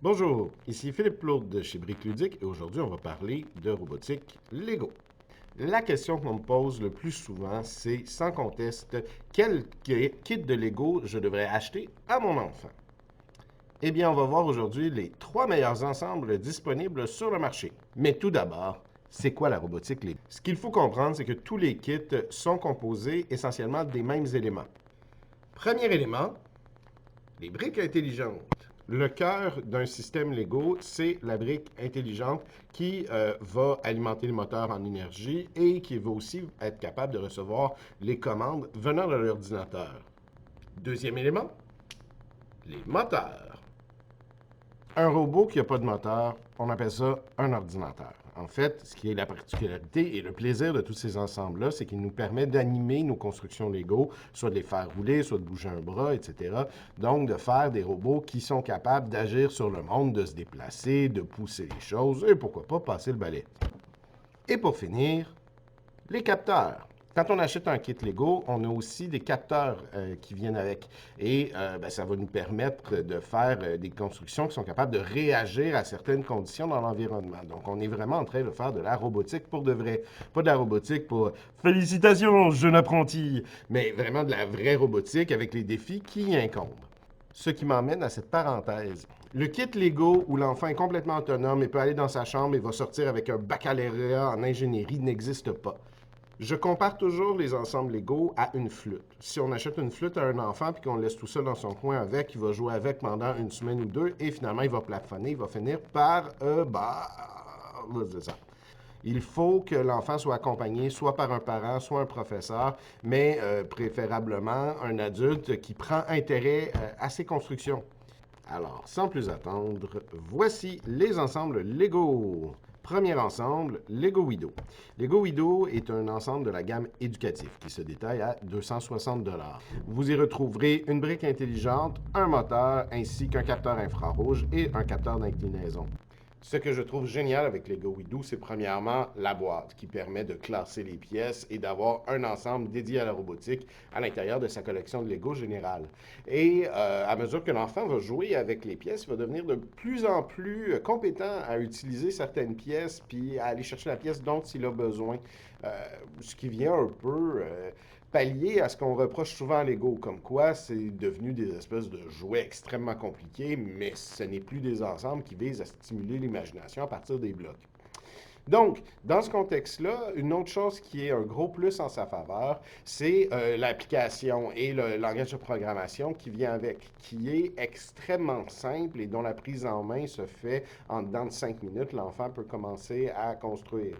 Bonjour, ici Philippe Plourde de chez Brick Ludique et aujourd'hui on va parler de robotique Lego. La question qu'on me pose le plus souvent, c'est sans conteste, quel kit de Lego je devrais acheter à mon enfant? Eh bien, on va voir aujourd'hui les 3 meilleurs ensembles disponibles sur le marché. Mais tout d'abord, c'est quoi la robotique Lego? Ce qu'il faut comprendre, c'est que tous les kits sont composés essentiellement des mêmes éléments. Premier élément, les briques intelligentes. Le cœur d'un système Lego, c'est la brique intelligente qui va alimenter le moteur en énergie et qui va aussi être capable de recevoir les commandes venant de l'ordinateur. Deuxième élément, les moteurs. Un robot qui n'a pas de moteur, on appelle ça un ordinateur. En fait, ce qui est la particularité et le plaisir de tous ces ensembles-là, c'est qu'il nous permet d'animer nos constructions Lego, soit de les faire rouler, soit de bouger un bras, etc. Donc, de faire des robots qui sont capables d'agir sur le monde, de se déplacer, de pousser les choses et pourquoi pas passer le balai. Et pour finir, les capteurs. Quand on achète un kit Lego, on a aussi des capteurs qui viennent avec. Et ça va nous permettre de faire des constructions qui sont capables de réagir à certaines conditions dans l'environnement. Donc, on est vraiment en train de faire de la robotique pour de vrai. Pas de la robotique pour félicitations, jeune apprenti, mais vraiment de la vraie robotique avec les défis qui y incombent. Ce qui m'emmène à cette parenthèse. Le kit Lego où l'enfant est complètement autonome et peut aller dans sa chambre et va sortir avec un baccalauréat en ingénierie n'existe pas. Je compare toujours les ensembles Lego à une flûte. Si on achète une flûte à un enfant puis qu'on le laisse tout seul dans son coin avec, il va jouer avec pendant une semaine ou deux et finalement il va plafonner, il va finir par c'est ça. Il faut que l'enfant soit accompagné soit par un parent, soit un professeur, mais préférablement un adulte qui prend intérêt à ses constructions. Alors, sans plus attendre, voici les ensembles Lego. Premier ensemble, Lego Wido. Lego Wido est un ensemble de la gamme éducative qui se détaille à 260 $. Vous y retrouverez une brique intelligente, un moteur ainsi qu'un capteur infrarouge et un capteur d'inclinaison. Ce que je trouve génial avec Lego Wido, c'est premièrement la boîte qui permet de classer les pièces et d'avoir un ensemble dédié à la robotique à l'intérieur de sa collection de Lego générale. Et à mesure que l'enfant va jouer avec les pièces, il va devenir de plus en plus compétent à utiliser certaines pièces puis à aller chercher la pièce dont il a besoin. Ce qui vient un peu pallier à ce qu'on reproche souvent à Lego, comme quoi c'est devenu des espèces de jouets extrêmement compliqués, mais ce n'est plus des ensembles qui visent à stimuler l'imagination à partir des blocs. Donc, dans ce contexte-là, une autre chose qui est un gros plus en sa faveur, c'est l'application et le langage de programmation qui vient avec, qui est extrêmement simple et dont la prise en main se fait en dedans de 5 minutes. L'enfant peut commencer à construire.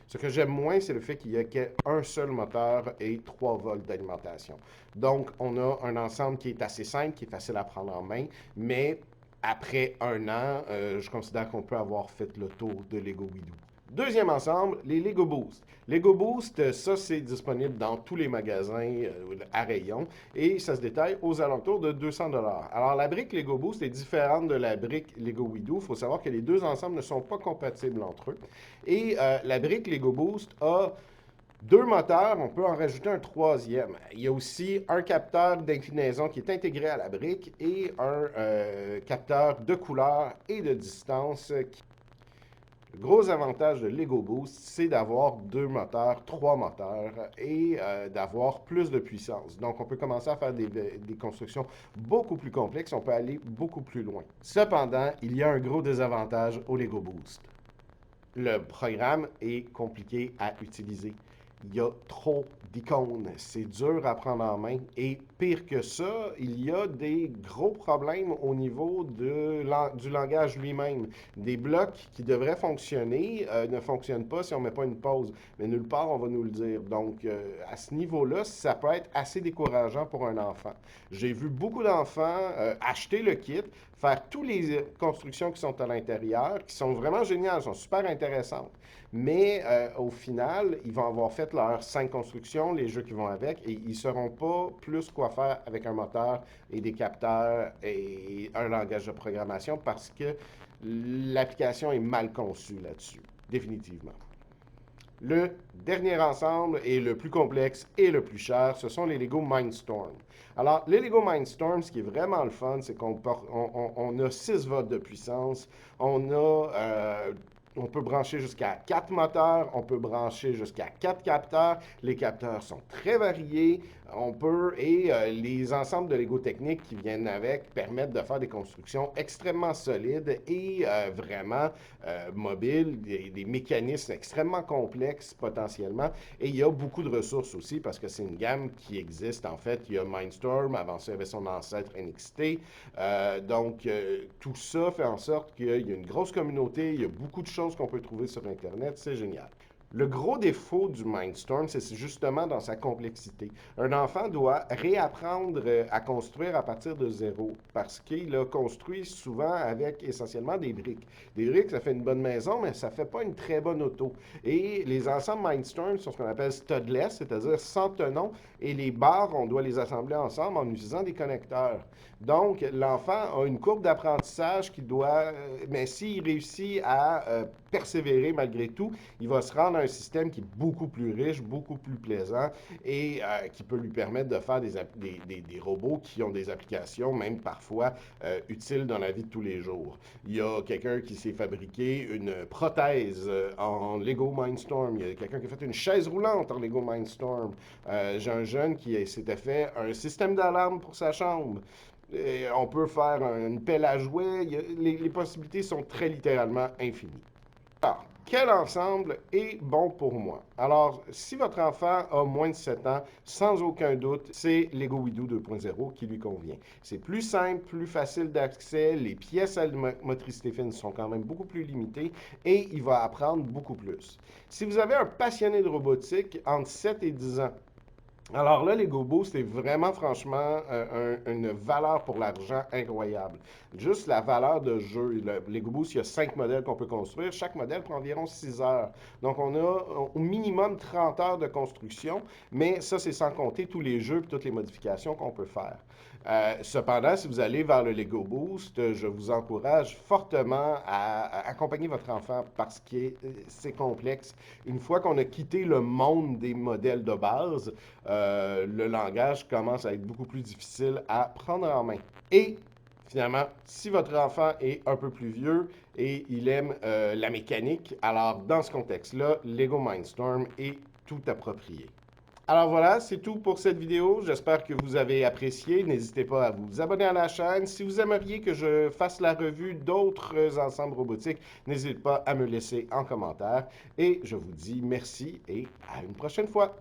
Ce que j'aime moins, c'est le fait qu'il n'y a qu'un seul moteur et 3 volts d'alimentation. Donc, on a un ensemble qui est assez simple, qui est facile à prendre en main, mais après un an, je considère qu'on peut avoir fait le tour de Lego Wido. Deuxième ensemble, les Lego Boost. Lego Boost, ça c'est disponible dans tous les magasins à rayon et ça se détaille aux alentours de 200 $. Alors la brique Lego Boost est différente de la brique Lego Wido. Il faut savoir que les deux ensembles ne sont pas compatibles entre eux. Et la brique Lego Boost a deux moteurs, on peut en rajouter un troisième. Il y a aussi un capteur d'inclinaison qui est intégré à la brique et un capteur de couleur et de distance. Le gros avantage de Lego Boost, c'est d'avoir deux moteurs, trois moteurs et d'avoir plus de puissance. Donc, on peut commencer à faire des constructions beaucoup plus complexes, on peut aller beaucoup plus loin. Cependant, il y a un gros désavantage au Lego Boost. Le programme est compliqué à utiliser. Il y a trop d'icônes. C'est dur à prendre en main. Et pire que ça, il y a des gros problèmes au niveau du langage lui-même. Des blocs qui devraient fonctionner ne fonctionnent pas si on ne met pas une pause. Mais nulle part, on va nous le dire. Donc, à ce niveau-là, ça peut être assez décourageant pour un enfant. J'ai vu beaucoup d'enfants acheter le kit, faire toutes les constructions qui sont à l'intérieur, qui sont vraiment géniales, sont super intéressantes. Mais au final, ils vont avoir fait leurs 5 constructions, les jeux qui vont avec, et ils ne sauront pas plus quoi faire avec un moteur et des capteurs et un langage de programmation parce que l'application est mal conçue là-dessus, définitivement. Le dernier ensemble et le plus complexe et le plus cher, ce sont les Lego Mindstorm. Alors, les Lego Mindstorm, ce qui est vraiment le fun, c'est qu'on a 6 volts de puissance, on peut brancher jusqu'à 4 moteurs, on peut brancher jusqu'à 4 capteurs. Les capteurs sont très variés. Les ensembles de Lego techniques qui viennent avec permettent de faire des constructions extrêmement solides et vraiment mobiles, des mécanismes extrêmement complexes potentiellement. Et il y a beaucoup de ressources aussi parce que c'est une gamme qui existe. En fait, il y a Mindstorm, avant ça, il y avait son ancêtre NXT. Tout ça fait en sorte qu'il y a une grosse communauté, il y a beaucoup de choses qu'on peut trouver sur Internet, c'est génial. Le gros défaut du Mindstorm, c'est justement dans sa complexité. Un enfant doit réapprendre à construire à partir de zéro parce qu'il a construit souvent avec essentiellement des briques. Des briques, ça fait une bonne maison, mais ça ne fait pas une très bonne auto. Et les ensembles Mindstorm sont ce qu'on appelle studless, c'est-à-dire sans tenon, et les barres, on doit les assembler ensemble en utilisant des connecteurs. Donc, l'enfant a une courbe d'apprentissage mais s'il réussit à persévérer malgré tout, il va se rendre à un système qui est beaucoup plus riche, beaucoup plus plaisant et qui peut lui permettre de faire des robots qui ont des applications, même parfois utiles dans la vie de tous les jours. Il y a quelqu'un qui s'est fabriqué une prothèse en Lego Mindstorm. Il y a quelqu'un qui a fait une chaise roulante en Lego Mindstorm. J'ai un jeune qui s'était fait un système d'alarme pour sa chambre. Et on peut faire une pelle à jouets. Les possibilités sont très littéralement infinies. Alors, quel ensemble est bon pour moi? Alors, si votre enfant a moins de 7 ans, sans aucun doute, c'est Lego WeDo 2.0 qui lui convient. C'est plus simple, plus facile d'accès, les pièces à motricité fine sont quand même beaucoup plus limitées et il va apprendre beaucoup plus. Si vous avez un passionné de robotique entre 7 et 10 ans, alors là, les gobos, c'est vraiment franchement une valeur pour l'argent incroyable. Juste la valeur de jeu. Les gobos, il y a 5 modèles qu'on peut construire. Chaque modèle prend environ 6 heures. Donc, on a au minimum 30 heures de construction, mais ça, c'est sans compter tous les jeux et toutes les modifications qu'on peut faire. Cependant, si vous allez vers le Lego Boost, je vous encourage fortement à accompagner votre enfant parce que c'est complexe. Une fois qu'on a quitté le monde des modèles de base, le langage commence à être beaucoup plus difficile à prendre en main. Et finalement, si votre enfant est un peu plus vieux et il aime la mécanique, alors dans ce contexte-là, Lego Mindstorm est tout approprié. Alors voilà, c'est tout pour cette vidéo. J'espère que vous avez apprécié. N'hésitez pas à vous abonner à la chaîne. Si vous aimeriez que je fasse la revue d'autres ensembles robotiques, n'hésitez pas à me laisser en commentaire. Et je vous dis merci et à une prochaine fois.